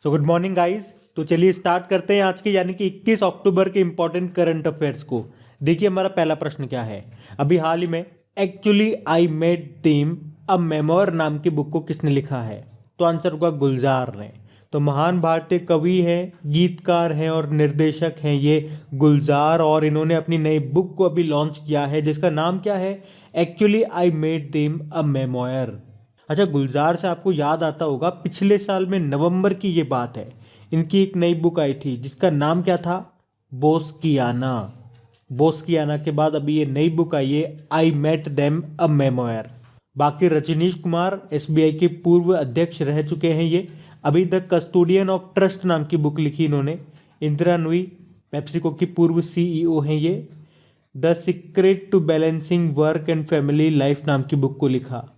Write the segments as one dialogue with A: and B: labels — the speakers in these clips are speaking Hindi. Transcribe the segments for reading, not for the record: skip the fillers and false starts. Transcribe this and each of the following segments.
A: So good morning guys. तो चलिए स्टार्ट करते हैं आज के यानी कि 21 अक्टूबर के इंपॉर्टेंट करंट अफेयर्स को। देखिए हमारा पहला प्रश्न क्या है। अभी हाल ही में actually I made them a memoir नाम की बुक को किसने लिखा है? तो आंसर होगा गुलजार ने। तो महान भारतीय कवि हैं, गीतकार हैं और निर्देशक हैं ये गुलजार, और इन्होंने अपनी नई बुक को अभी लॉन्च किया है जिसका नाम क्या है? Actually I made them a memoir. अच्छा, गुलजार से आपको याद आता होगा पिछले साल में नवंबर की ये बात है, इनकी एक नई बुक आई थी जिसका नाम क्या था? बोस्कियाना। बोस्कियाना के बाद अभी ये नई बुक आई है I met them a memoir. बाकी रजनीश कुमार एसबीआई के पूर्व अध्यक्ष रह चुके हैं ये। अभी द कस्टोडियन ऑफ ट्रस्ट नाम की बुक लिखी इन्होंने। इंदिरा नुई पेप्सिको की पूर्व सीईओ हैं ये। The secret to balancing work and family life नाम की बुक को लिखा।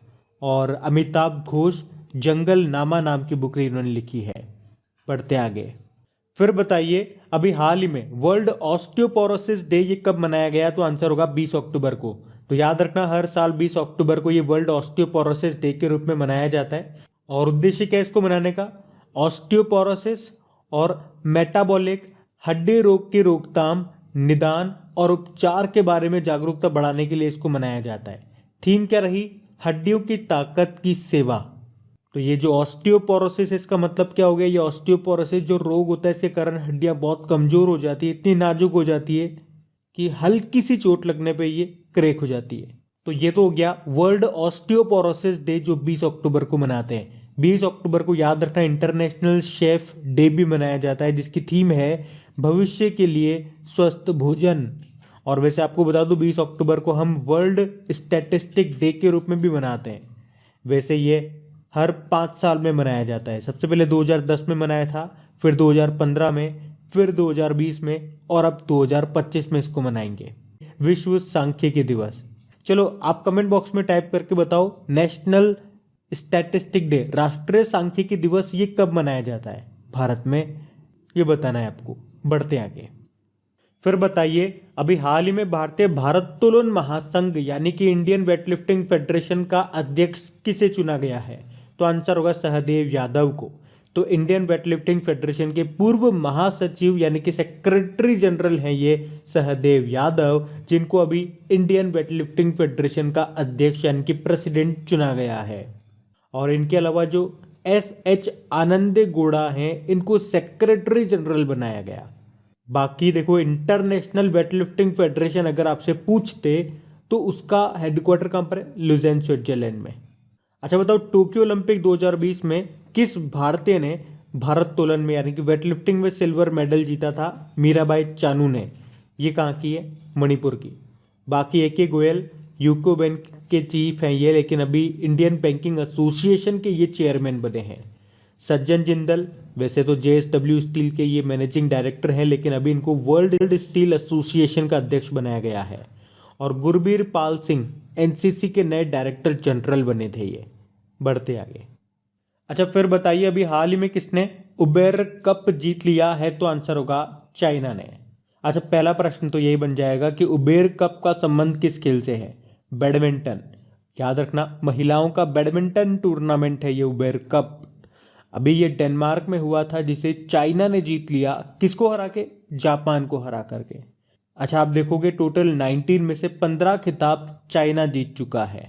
A: और अमिताभ घोष जंगल नामा नाम की बुक इन्होंने लिखी है। पढ़ते आगे। फिर बताइए अभी हाल ही में वर्ल्ड ऑस्टियोपोरोसिस डे ये कब मनाया गया? तो आंसर होगा 20 अक्टूबर को। तो याद रखना हर साल 20 अक्टूबर को ये वर्ल्ड ऑस्टियोपोरोसिस डे के रूप में मनाया जाता है। और उद्देश्य क्या है इसको मनाने का? ऑस्टियोपोरोसिस और मेटाबॉलिक हड्डी रोग की रोकथाम, निदान और उपचार के बारे में जागरूकता बढ़ाने के लिए इसको मनाया जाता है। थीम क्या रही? हड्डियों की ताकत की सेवा। तो ये जो ऑस्टियोपोरोसिस, इसका मतलब क्या हो गया? ये ऑस्टियोपोरोसिस जो रोग होता है इसके कारण हड्डियां बहुत कमजोर हो जाती है, इतनी नाजुक हो जाती है कि हल्की सी चोट लगने पे ये क्रैक हो जाती है। तो ये तो हो गया वर्ल्ड ऑस्टियोपोरोसिस डे जो 20 अक्टूबर को मनाते हैं। 20 अक्टूबर को याद रखना इंटरनेशनल शेफ डे भी मनाया जाता है जिसकी थीम है भविष्य के लिए स्वस्थ भोजन। और वैसे आपको बता दूं 20 अक्टूबर को हम वर्ल्ड स्टैटिस्टिक डे के रूप में भी मनाते हैं। वैसे ये हर 5 साल में मनाया जाता है। सबसे पहले 2010 में मनाया था, फिर 2015 में, फिर 2020 में और अब 2025 में इसको मनाएंगे। विश्व सांख्यिकी दिवस। चलो आप कमेंट बॉक्स में टाइप करके बताओ नेशनल स्टैटिस्टिक डे, राष्ट्रीय सांख्यिकी दिवस ये कब मनाया जाता है भारत में? ये बताना है आपको। बढ़ते आगे। फिर बताइए अभी हाल ही में भारतीय भारोत्तोलन महासंघ यानी कि इंडियन वेटलिफ्टिंग फेडरेशन का अध्यक्ष किसे चुना गया है? तो आंसर होगा सहदेव यादव को। तो इंडियन वेटलिफ्टिंग फेडरेशन के पूर्व महासचिव यानी कि सेक्रेटरी जनरल हैं ये सहदेव यादव, जिनको अभी इंडियन वेटलिफ्टिंग फेडरेशन का अध्यक्ष यानी कि प्रेसिडेंट चुना गया है। और इनके अलावा जो एस आनंदे गौड़ा हैं इनको सेक्रेटरी जनरल बनाया गया। बाकी देखो इंटरनेशनल वेटलिफ्टिंग फेडरेशन अगर आपसे पूछते तो उसका हेडक्वार्टर कहाँ पर है? लुज़ेन स्विट्जरलैंड में। अच्छा बताओ टोक्यो ओलंपिक 2020 में किस भारतीय ने भारोत्तोलन में यानी कि वेटलिफ्टिंग में सिल्वर मेडल जीता था? मीराबाई चानू ने। ये कहाँ की है? मणिपुर की। बाकी ए के गोयल यूको बैंक के चीफ हैं ये, लेकिन अभी इंडियन बैंकिंग एसोसिएशन के ये चेयरमैन बने हैं। सज्जन जिंदल वैसे तो जेएसडब्ल्यू स्टील के ये मैनेजिंग डायरेक्टर हैं, लेकिन अभी इनको वर्ल्ड स्टील एसोसिएशन का अध्यक्ष बनाया गया है। और गुरबीर पाल सिंह एनसीसी के नए डायरेक्टर जनरल बने थे ये। बढ़ते आगे। अच्छा फिर बताइए अभी हाल ही में किसने उबेर कप जीत लिया है? तो आंसर होगा चाइना ने। अच्छा पहला प्रश्न तो यही बन जाएगा कि उबेर कप का संबंध किस खेल से है? बैडमिंटन। याद रखना महिलाओं का बैडमिंटन टूर्नामेंट है ये उबेर कप। अभी ये डेनमार्क में हुआ था जिसे चाइना ने जीत लिया। किसको हरा के? जापान को हरा करके। अच्छा आप देखोगे टोटल 19 में से 15 खिताब चाइना जीत चुका है।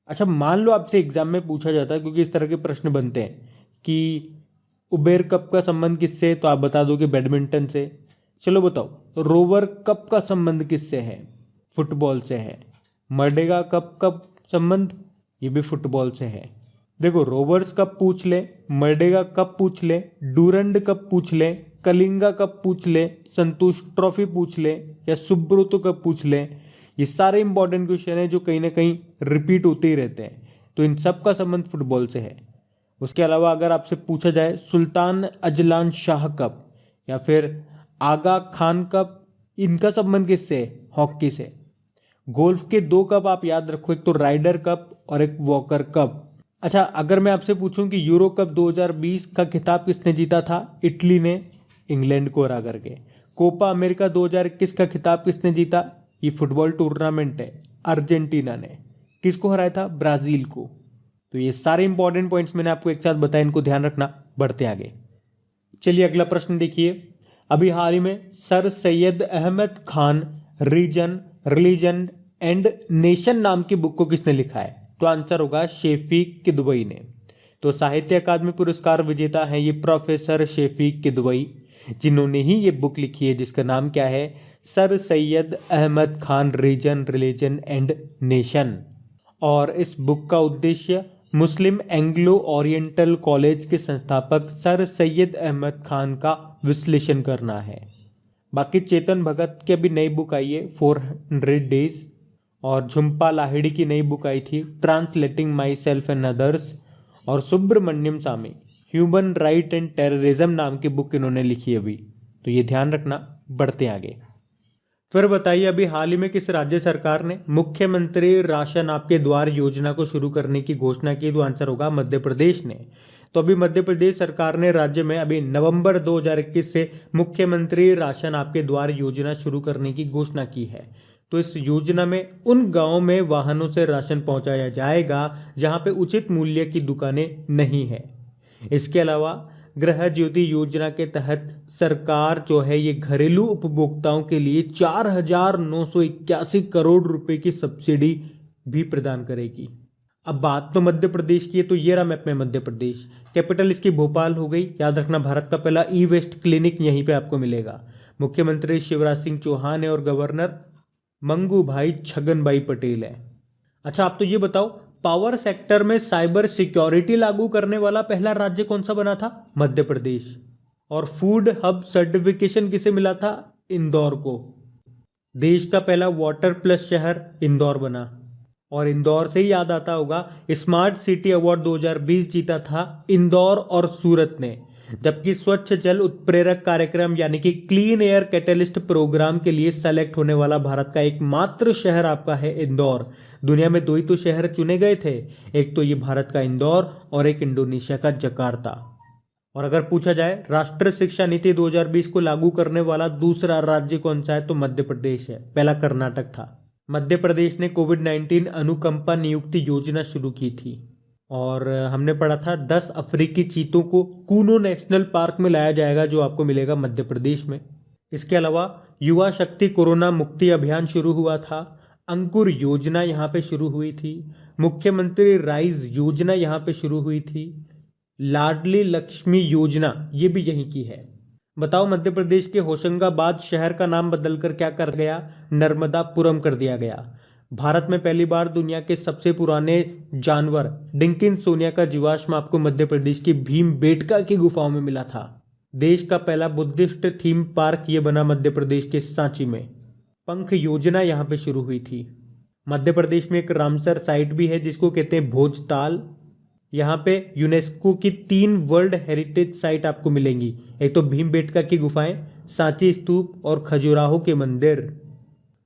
A: अच्छा मान लो आपसे एग्जाम में पूछा जाता है, क्योंकि इस तरह के प्रश्न बनते हैं कि उबेर कप का संबंध किससे, तो आप बता दोगे बैडमिंटन से। चलो बताओ रोवर कप का संबंध किससे है? फुटबॉल से है। मर्डेगा कप का संबंध ये भी फुटबॉल से है। देखो रोवर्स कप पूछ ले, मर्डेगा कप पूछ ले, डूरंड कप पूछ ले, कलिंगा कप पूछ ले, संतोष ट्रॉफी पूछ ले या सुब्रोतो कप पूछ ले, ये सारे इंपॉर्टेंट क्वेश्चन हैं जो कहीं ना कहीं रिपीट होते ही रहते हैं। तो इन सब का संबंध फुटबॉल से है। उसके अलावा अगर आपसे पूछा जाए सुल्तान अजलान शाह कप या फिर आगा खान कप, इनका संबंध किससे? हॉकी से। गोल्फ के 2 कप आप याद रखो, एक तो राइडर कप और एक वॉकर कप। अच्छा अगर मैं आपसे पूछूं कि यूरो कप 2020 का खिताब किसने जीता था? इटली ने इंग्लैंड को हरा करके। कोपा अमेरिका 2021 का खिताब किसने जीता? ये फुटबॉल टूर्नामेंट है, अर्जेंटीना ने। किसको हराया था? ब्राजील को। तो ये सारे इंपॉर्टेंट पॉइंट्स मैंने आपको एक साथ बताया, इनको ध्यान रखना। बढ़ते आगे। चलिए अगला प्रश्न देखिए। अभी हाल ही में sir Syed Ahmed Khan reason, religion and nation नाम की बुक को किसने लिखा है? तो आंसर होगा शेफीक किदवई ने। तो साहित्य अकादमी पुरस्कार विजेता हैं ये प्रोफेसर शेफीक किदवई, जिन्होंने ही ये बुक लिखी है जिसका नाम क्या है? Sir Syed Ahmed Khan reason, religion and nation. और इस बुक का उद्देश्य मुस्लिम एंग्लो ओरिएंटल कॉलेज के संस्थापक सर सैयद अहमद खान का विश्लेषण करना है। बाकी चेतन भगत की अभी नई बुक आई है 400 डेज, और झुम्पा लाहिड़ी की नई बुक आई थी translating my self and others, और सुब्रमण्यम स्वामी ह्यूमन राइट एंड टेररिज्म नाम की बुक इन्होंने लिखी है अभी। तो ये ध्यान रखना। बढ़ते आगे। फिर बताइए अभी हाल ही में किस राज्य सरकार ने मुख्यमंत्री राशन आपके द्वार योजना को शुरू करने की घोषणा की? तो आंसर होगा मध्य प्रदेश ने। तो अभी मध्य प्रदेश सरकार ने राज्य में अभी नवंबर 2021 से मुख्यमंत्री राशन आपके द्वार योजना शुरू करने की घोषणा की है। तो इस योजना में उन गांवों में वाहनों से राशन पहुंचाया जाएगा जहां पे उचित मूल्य की दुकानें नहीं है। इसके अलावा गृह ज्योति योजना के तहत सरकार जो है ये घरेलू उपभोक्ताओं के लिए 4,981 करोड़ रुपए की सब्सिडी भी प्रदान करेगी। अब बात तो मध्य प्रदेश की है, तो ये रहा मैप में मध्य प्रदेश। कैपिटल इसकी भोपाल हो गई। याद रखना भारत का पहला ई वेस्ट क्लिनिक यहीं पे आपको मिलेगा। मुख्यमंत्री शिवराज सिंह चौहान है और गवर्नर मंगू भाई छगन भाई पटेल है। अच्छा आप तो ये बताओ, पावर सेक्टर में साइबर सिक्योरिटी लागू करने वाला पहला राज्य कौन सा बना था? मध्य प्रदेश। और फूड हब सर्टिफिकेशन किसे मिला था? इंदौर को। देश का पहला वाटर प्लस शहर इंदौर बना। और इंदौर से ही याद आता होगा, स्मार्ट सिटी अवार्ड 2020 जीता था इंदौर और सूरत ने। जबकि स्वच्छ जल उत्प्रेरक कार्यक्रम यानी कि क्लीन एयर कैटलिस्ट प्रोग्राम के लिए सेलेक्ट होने वाला भारत का एकमात्र शहर आपका है इंदौर। दुनिया में 2 ही तो शहर चुने गए थे, एक तो ये भारत का इंदौर और एक इंडोनेशिया का जकार्ता। और अगर पूछा जाए राष्ट्रीय शिक्षा नीति 2020 को लागू करने वाला दूसरा राज्य कौन सा है? तो मध्य प्रदेश है। पहला कर्नाटक था। मध्य प्रदेश ने कोविड-19 अनुकंपा नियुक्ति योजना शुरू की थी। और हमने पढ़ा था 10 अफ्रीकी चीतों को कूनो नेशनल पार्क में लाया जाएगा, जो आपको मिलेगा मध्य प्रदेश में। इसके अलावा युवा शक्ति कोरोना मुक्ति अभियान शुरू हुआ था। अंकुर योजना यहाँ पे शुरू हुई थी। मुख्यमंत्री राइज योजना यहाँ पे शुरू हुई थी। लाडली लक्ष्मी योजना ये भी यहीं की है। बताओ मध्य प्रदेश के होशंगाबाद शहर का नाम बदलकर क्या कर गया? नर्मदापुरम कर दिया गया। भारत में पहली बार दुनिया के सबसे पुराने जानवर डिंकिंसोनिया का जीवाश्म आपको मध्य प्रदेश की भीमबेटका की गुफाओं में मिला था। देश का पहला बुद्धिस्ट थीम पार्क ये बना मध्य प्रदेश के सांची में। पंख योजना यहाँ पे शुरू हुई थी। मध्य प्रदेश में एक रामसर साइट भी है जिसको कहते हैं भोजताल। यहाँ पे यूनेस्को की 3 वर्ल्ड हेरिटेज साइट आपको मिलेंगी, एक तो भीमबेटका की गुफाएं, सांची स्तूप और खजुराहो के मंदिर।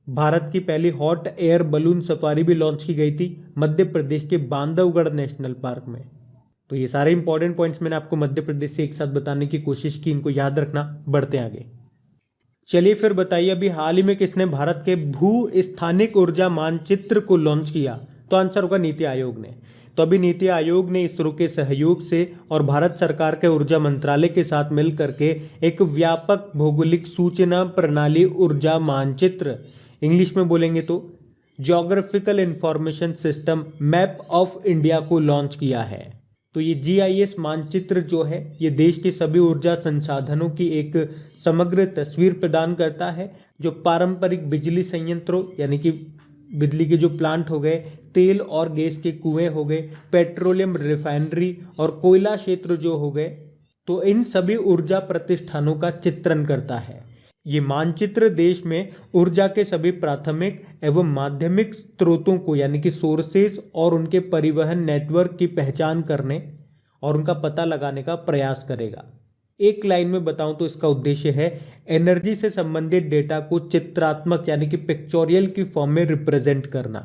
A: भारत की पहली हॉट एयर बलून सफारी भी लॉन्च की गई थी मध्य प्रदेश के बांधवगढ़ नेशनल पार्क में। तो ये सारे इंपॉर्टेंट पॉइंट्स मैंने आपको मध्य प्रदेश से एक साथ बताने की कोशिश की, इनको याद रखना। बढ़ते आगे। चलिए फिर बताइए अभी हाल ही में किसने भारत के भू स्थानिक ऊर्जा मानचित्र को लॉन्च किया? तो आंसर होगा नीति आयोग ने। तो अभी नीति आयोग ने इसरो के सहयोग से और भारत सरकार के ऊर्जा मंत्रालय के साथ मिल करके एक व्यापक भौगोलिक सूचना प्रणाली ऊर्जा मानचित्र, इंग्लिश में बोलेंगे तो geographical information system map of India को लॉन्च किया है। तो ये GIS मानचित्र जो है ये देश के सभी ऊर्जा संसाधनों की एक समग्र तस्वीर प्रदान करता है, जो पारंपरिक बिजली संयंत्रों यानी कि बिजली के जो प्लांट हो गए, तेल और गैस के कुएं हो गए, पेट्रोलियम रिफाइनरी और कोयला क्षेत्र जो हो गए, तो इन सभी ऊर्जा प्रतिष्ठानों का चित्रण करता है। ये मानचित्र देश में ऊर्जा के सभी प्राथमिक एवं माध्यमिक स्रोतों को यानी कि सोर्सेस और उनके परिवहन नेटवर्क की पहचान करने और उनका पता लगाने का प्रयास करेगा। एक लाइन में बताऊं तो इसका उद्देश्य है एनर्जी से संबंधित डेटा को चित्रात्मक यानी कि पिक्चोरियल की फॉर्म में रिप्रेजेंट करना।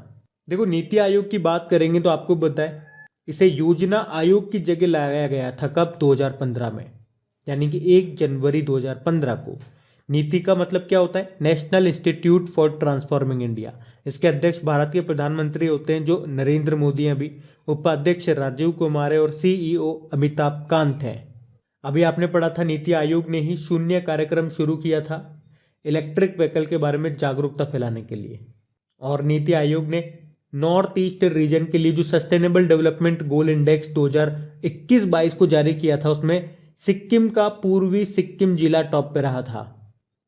A: देखो नीति आयोग की बात करेंगे तो आपको बताएं इसे योजना आयोग की जगह लाया गया था कब? 2015 में, यानी कि 1 जनवरी 2015 को। नीति का मतलब क्या होता है? National institute for transforming India. इसके अध्यक्ष भारत के प्रधानमंत्री होते हैं जो नरेंद्र मोदी हैं अभी, उपाध्यक्ष राजीव कुमार है और CEO अमिताभ कांत हैं। अभी आपने पढ़ा था नीति आयोग ने ही शून्य कार्यक्रम शुरू किया था इलेक्ट्रिक व्हीकल के बारे में जागरूकता फैलाने के लिए। और नीति आयोग ने नॉर्थ ईस्ट रीजन के लिए जो सस्टेनेबल डेवलपमेंट गोल इंडेक्स 2021-22 को जारी किया था, उसमें सिक्किम का पूर्वी सिक्किम जिला टॉप पे रहा था।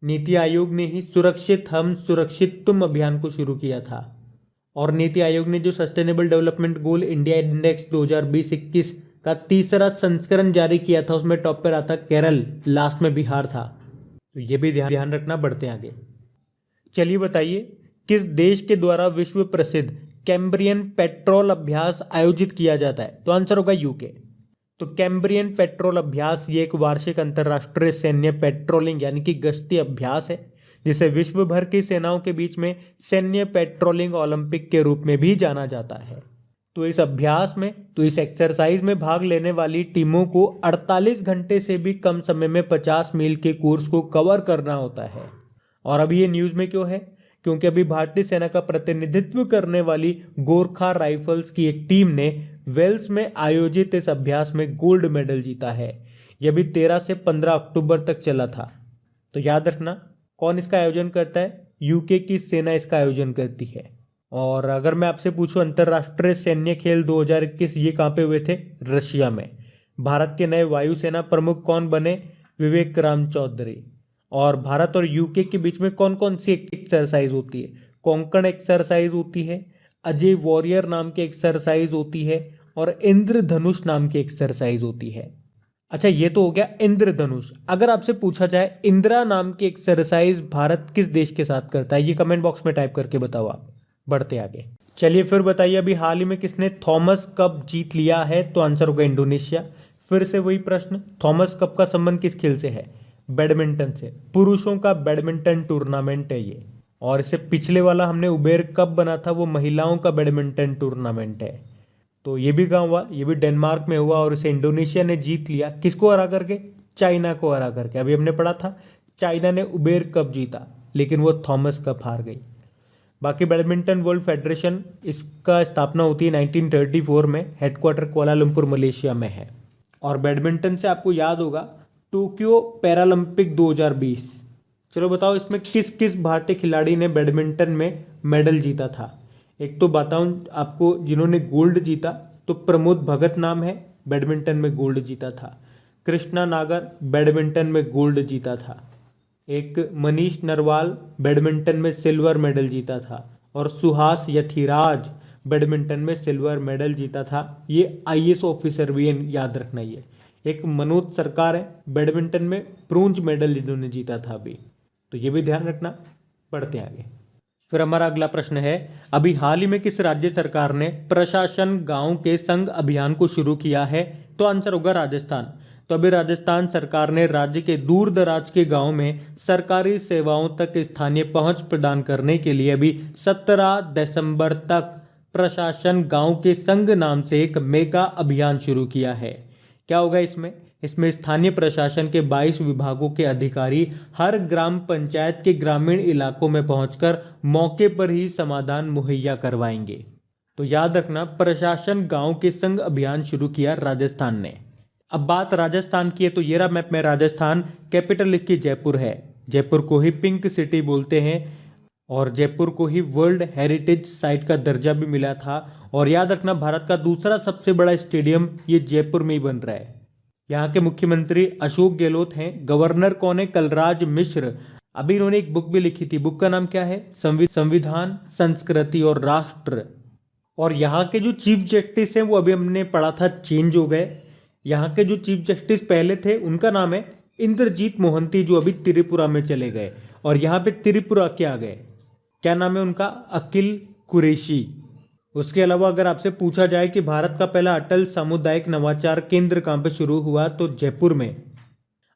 A: नीति आयोग ने ही सुरक्षित हम सुरक्षित तुम अभियान को शुरू किया था। और नीति आयोग ने जो sustainable development goal India index 2020-21 का तीसरा संस्करण जारी किया था, उसमें टॉप पे रहा था केरल, लास्ट में बिहार था। तो ये भी ध्यान रखना, बढ़ते हैं आगे। चलिए बताइए, किस देश के द्वारा विश्व प्रसिद्ध कैम्ब्रियन पेट्रोल अभ्यास आयोजित किया जाता है? तो आंसर होगा यूके। तो कैम्ब्रियन पेट्रोल अभ्यास ये एक वार्षिक अंतर्राष्ट्रीय सैन्य पेट्रोलिंग यानी कि गश्ती अभ्यास है, जिसे विश्व भर की सेनाओं के बीच में सैन्य पेट्रोलिंग ओलंपिक के रूप में भी जाना जाता है। तो इस अभ्यास में, तो इस एक्सरसाइज में भाग लेने वाली टीमों को 48 घंटे से भी कम समय में 50 मील के कोर्स को कवर करना होता है। और अभी ये न्यूज़ में क्यों है? क्योंकि अभी भारतीय सेना का प्रतिनिधित्व करने वाली गोरखा राइफल्स की एक टीम ने वेल्स में आयोजित इस अभ्यास में गोल्ड मेडल जीता है। यह भी 13 से 15 अक्टूबर तक चला था। तो याद रखना, कौन इसका आयोजन करता है? यूके की सेना इसका आयोजन करती है। और अगर मैं आपसे पूछूं, अंतर्राष्ट्रीय सैन्य खेल 2021 ये कहाँ पे हुए थे? रशिया में। भारत के नए वायुसेना प्रमुख कौन बने? विवेक राम चौधरी। और भारत और यूके के बीच में कौन कौन सी एक्सरसाइज होती है? कोंकण एक्सरसाइज होती है, अजय वॉरियर नाम की एक्सरसाइज होती है, और इंद्रधनुष नाम की एक्सरसाइज होती है। अच्छा, ये तो हो गया इंद्रधनुष। अगर आपसे पूछा जाए इंदिरा नाम की एक्सरसाइज भारत किस देश के साथ करता है? ये कमेंट बॉक्स में टाइप करके बताओ आप। बढ़ते आगे। चलिए फिर बताइए, अभी हाल ही में किसने थॉमस कप जीत लिया है? तो आंसर होगा इंडोनेशिया। फिर से वही प्रश्न, थॉमस कप का संबंध किस खेल से है? बैडमिंटन से। पुरुषों का बैडमिंटन टूर्नामेंट है ये। और इससे पिछले वाला हमने उबेर कप बना था, वो महिलाओं का बैडमिंटन टूर्नामेंट है। तो ये भी कहाँ हुआ? ये भी डेनमार्क में हुआ और इसे इंडोनेशिया ने जीत लिया। किसको हरा करके? चाइना को हरा करके। अभी हमने पढ़ा था चाइना ने उबेर कप जीता, लेकिन वो थॉमस कप हार गई। बाकी बैडमिंटन वर्ल्ड फेडरेशन, इसका स्थापना होती है 1934 में, हेडक्वार्टर कोलालमपुर मलेशिया में है। और बैडमिंटन से आपको याद होगा टोक्यो पैरालंपिक 2020। चलो बताओ, इसमें किस किस भारतीय खिलाड़ी ने बैडमिंटन में मेडल जीता था? एक तो बताऊं आपको, जिन्होंने गोल्ड जीता, तो प्रमोद भगत नाम है, बैडमिंटन में गोल्ड जीता था। कृष्णा नागर बैडमिंटन में गोल्ड जीता था। एक मनीष नरवाल बैडमिंटन में सिल्वर मेडल जीता था। और सुहास यथिराज बैडमिंटन में सिल्वर मेडल जीता था। ये आईएएस ऑफिसर भी हैं, याद रखना। ये एक मनोज सरकार है, बैडमिंटन में ब्रोंज मेडल जिन्होंने जीता था अभी। तो ये भी ध्यान रखना। बढ़ते आगे। फिर हमारा अगला प्रश्न है, अभी हाल ही में किस राज्य सरकार ने प्रशासन गांव के संग अभियान को शुरू किया है? तो आंसर होगा राजस्थान। तो अभी राजस्थान सरकार ने राज्य के दूर दराज के गांव में सरकारी सेवाओं तक स्थानीय पहुंच प्रदान करने के लिए अभी 17 दिसंबर तक प्रशासन गांव के संग नाम से एक मेगा अभियान शुरू किया है। क्या होगा इसमें? इसमें स्थानीय प्रशासन के 22 विभागों के अधिकारी हर ग्राम पंचायत के ग्रामीण इलाकों में पहुंचकर मौके पर ही समाधान मुहैया करवाएंगे। तो याद रखना, प्रशासन गांव के संग अभियान शुरू किया राजस्थान ने। अब बात राजस्थान की है, तो ये रहा मैप में राजस्थान। कैपिटल इसकी जयपुर है। जयपुर को ही पिंक सिटी बोलते हैं और जयपुर को ही वर्ल्ड हेरिटेज साइट का दर्जा भी मिला था। और याद रखना, भारत का दूसरा सबसे बड़ा स्टेडियम ये जयपुर में ही बन रहा है। यहाँ के मुख्यमंत्री अशोक गहलोत हैं। गवर्नर कौन है? कलराज मिश्र। अभी इन्होंने एक बुक भी लिखी थी, बुक का नाम क्या है? संविधान, संस्कृति और राष्ट्र। और यहाँ के जो चीफ जस्टिस हैं वो अभी हमने पढ़ा था चेंज हो गए। यहाँ के जो चीफ जस्टिस पहले थे उनका नाम है इंद्रजीत मोहंती, जो अभी त्रिपुरा में चले गए। और यहाँ पे त्रिपुरा के आ गए, क्या नाम है उनका? अकील कुरैशी। उसके अलावा अगर आपसे पूछा जाए कि भारत का पहला अटल सामुदायिक नवाचार केंद्र कहाँ पे शुरू हुआ, तो जयपुर में।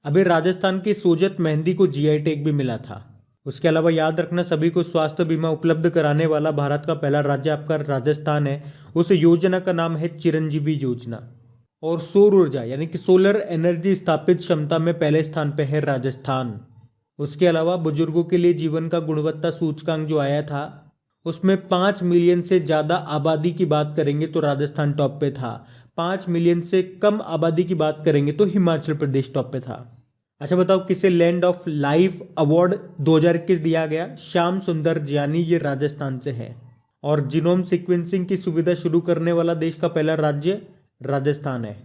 A: अभी राजस्थान की सोजत मेहंदी को जीआई टैग भी मिला था। उसके अलावा याद रखना, सभी को स्वास्थ्य बीमा उपलब्ध कराने वाला भारत का पहला राज्य आपका राजस्थान है। उस योजना का नाम है चिरंजीवी योजना। और सौर ऊर्जा यानी कि सोलर एनर्जी स्थापित क्षमता में पहले स्थान पे है राजस्थान। उसके अलावा बुजुर्गों के लिए जीवन का गुणवत्ता सूचकांक जो आया था, उसमें 5 मिलियन से ज़्यादा आबादी की बात करेंगे तो राजस्थान टॉप पे था। 5 मिलियन से कम आबादी की बात करेंगे तो हिमाचल प्रदेश टॉप पे था। अच्छा बताओ किसे लैंड ऑफ लाइफ अवार्ड 2021 दिया गया? श्याम सुंदर ज्ञानी, ये राजस्थान से है। और जीनोम सीक्वेंसिंग की सुविधा शुरू करने वाला देश का पहला राज्य राजस्थान है।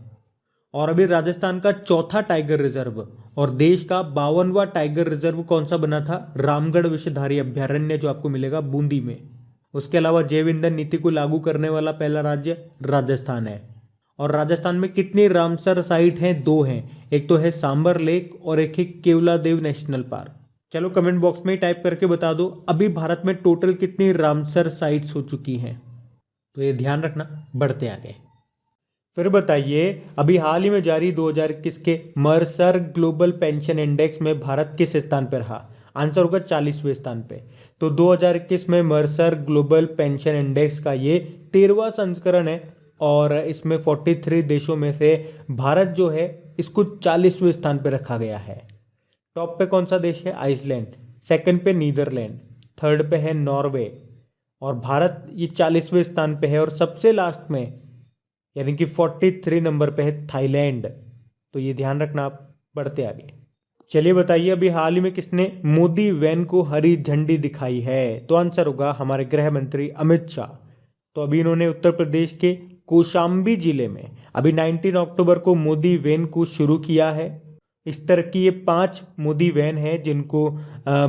A: और अभी राजस्थान का चौथा टाइगर रिजर्व और देश का 52वां टाइगर रिजर्व कौन सा बना था? रामगढ़ विषधारी अभ्यारण्य, जो आपको मिलेगा बूंदी में। उसके अलावा जैव ईंधन नीति को लागू करने वाला पहला राज्य राजस्थान है। और राजस्थान में कितनी रामसर साइट हैं? 2 हैं, एक तो है सांबर लेक और एक है केवलादेव नेशनल पार्क। चलो कमेंट बॉक्स में टाइप करके बता दो अभी भारत में टोटल कितनी रामसर साइट्स हो चुकी हैं। तो ये ध्यान रखना, बढ़ते आगे। फिर बताइए अभी हाल ही में जारी 2021 के मर्सर ग्लोबल पेंशन इंडेक्स में भारत किस स्थान पर रहा? आंसर होगा 40वें स्थान पे। तो 2021 में मर्सर ग्लोबल पेंशन इंडेक्स का ये 13वां संस्करण है और इसमें 43 देशों में से भारत जो है इसको 40वें स्थान पे रखा गया है। टॉप पे कौन सा देश है? आइसलैंड। सेकंड पे नीदरलैंड। थर्ड पे है नॉर्वे। और भारत ये 40वें स्थान पे है। और सबसे लास्ट में यानी कि 43 नंबर पे है थाईलैंड। तो ये ध्यान रखना आप, बढ़ते आगे। चलिए बताइए अभी हाल ही में किसने मोदी वैन को हरी झंडी दिखाई है? तो आंसर होगा हमारे गृह मंत्री अमित शाह। तो अभी इन्होंने उत्तर प्रदेश के कौशाम्बी जिले में अभी 19 अक्टूबर को मोदी वैन को शुरू किया है। इस तरह की ये 5 मोदी वैन है जिनको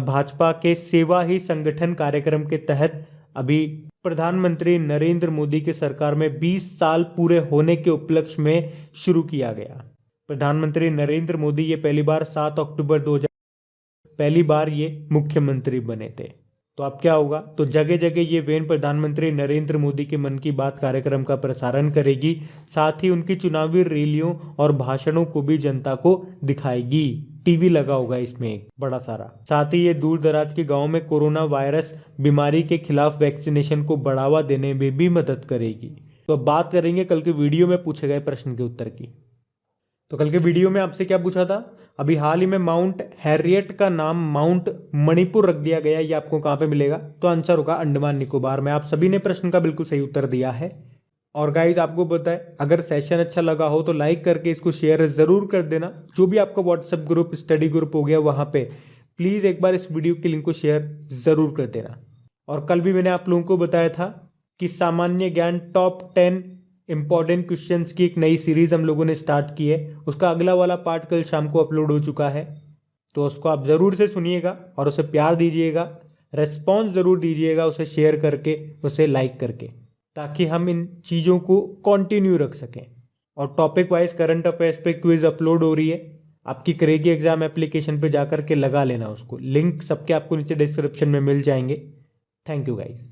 A: भाजपा के सेवा ही संगठन कार्यक्रम के तहत अभी प्रधानमंत्री नरेंद्र मोदी की सरकार में 20 साल पूरे होने के उपलक्ष्य में शुरू किया गया। प्रधानमंत्री नरेंद्र मोदी ये पहली बार 7 अक्टूबर 2000 पहली बार ये मुख्यमंत्री बने थे। तो अब क्या होगा? तो जगह जगह ये वैन प्रधानमंत्री नरेंद्र मोदी के मन की बात कार्यक्रम का प्रसारण करेगी, साथ ही उनकी चुनावी रैलियों और भाषणों को भी जनता को दिखाएगी। टीवी लगा होगा इसमें एक बड़ा सारा। साथ ही ये दूर दराज के गाँव में कोरोना वायरस बीमारी के खिलाफ वैक्सीनेशन को बढ़ावा देने में भी मदद करेगी। तो अब बात करेंगे कल के वीडियो में पूछे गए प्रश्न के उत्तर की। तो कल के वीडियो में आपसे क्या पूछा था? अभी हाल ही में माउंट हैरियट का नाम माउंट मणिपुर रख दिया गया, ये आपको कहाँ पे मिलेगा? तो आंसर होगा अंडमान निकोबार में। आप सभी ने प्रश्न का बिल्कुल सही उत्तर दिया है। और गाइज आपको पता है अगर सेशन अच्छा लगा हो तो लाइक करके इसको शेयर जरूर कर देना। जो भी आपका व्हाट्सएप ग्रुप, स्टडी ग्रुप हो गया वहाँ पे प्लीज़ एक बार इस वीडियो के लिंक को शेयर जरूर कर देना। और कल भी मैंने आप लोगों को बताया था कि सामान्य ज्ञान टॉप 10 इंपॉर्टेंट क्वेश्चंस की एक नई सीरीज हम लोगों ने स्टार्ट की है। उसका अगला वाला पार्ट कल शाम को अपलोड हो चुका है, तो उसको आप ज़रूर से सुनिएगा और उसे प्यार दीजिएगा, रेस्पॉन्स ज़रूर दीजिएगा, उसे शेयर करके, उसे लाइक करके, ताकि हम इन चीज़ों को कंटिन्यू रख सकें। और टॉपिक वाइज करंट अफेयर्स पे क्विज अपलोड हो रही है, आपकी करेगी एग्जाम एप्लीकेशन पे जा करके लगा लेना उसको। लिंक सबके आपको नीचे डिस्क्रिप्शन में मिल जाएंगे। Thank you guys.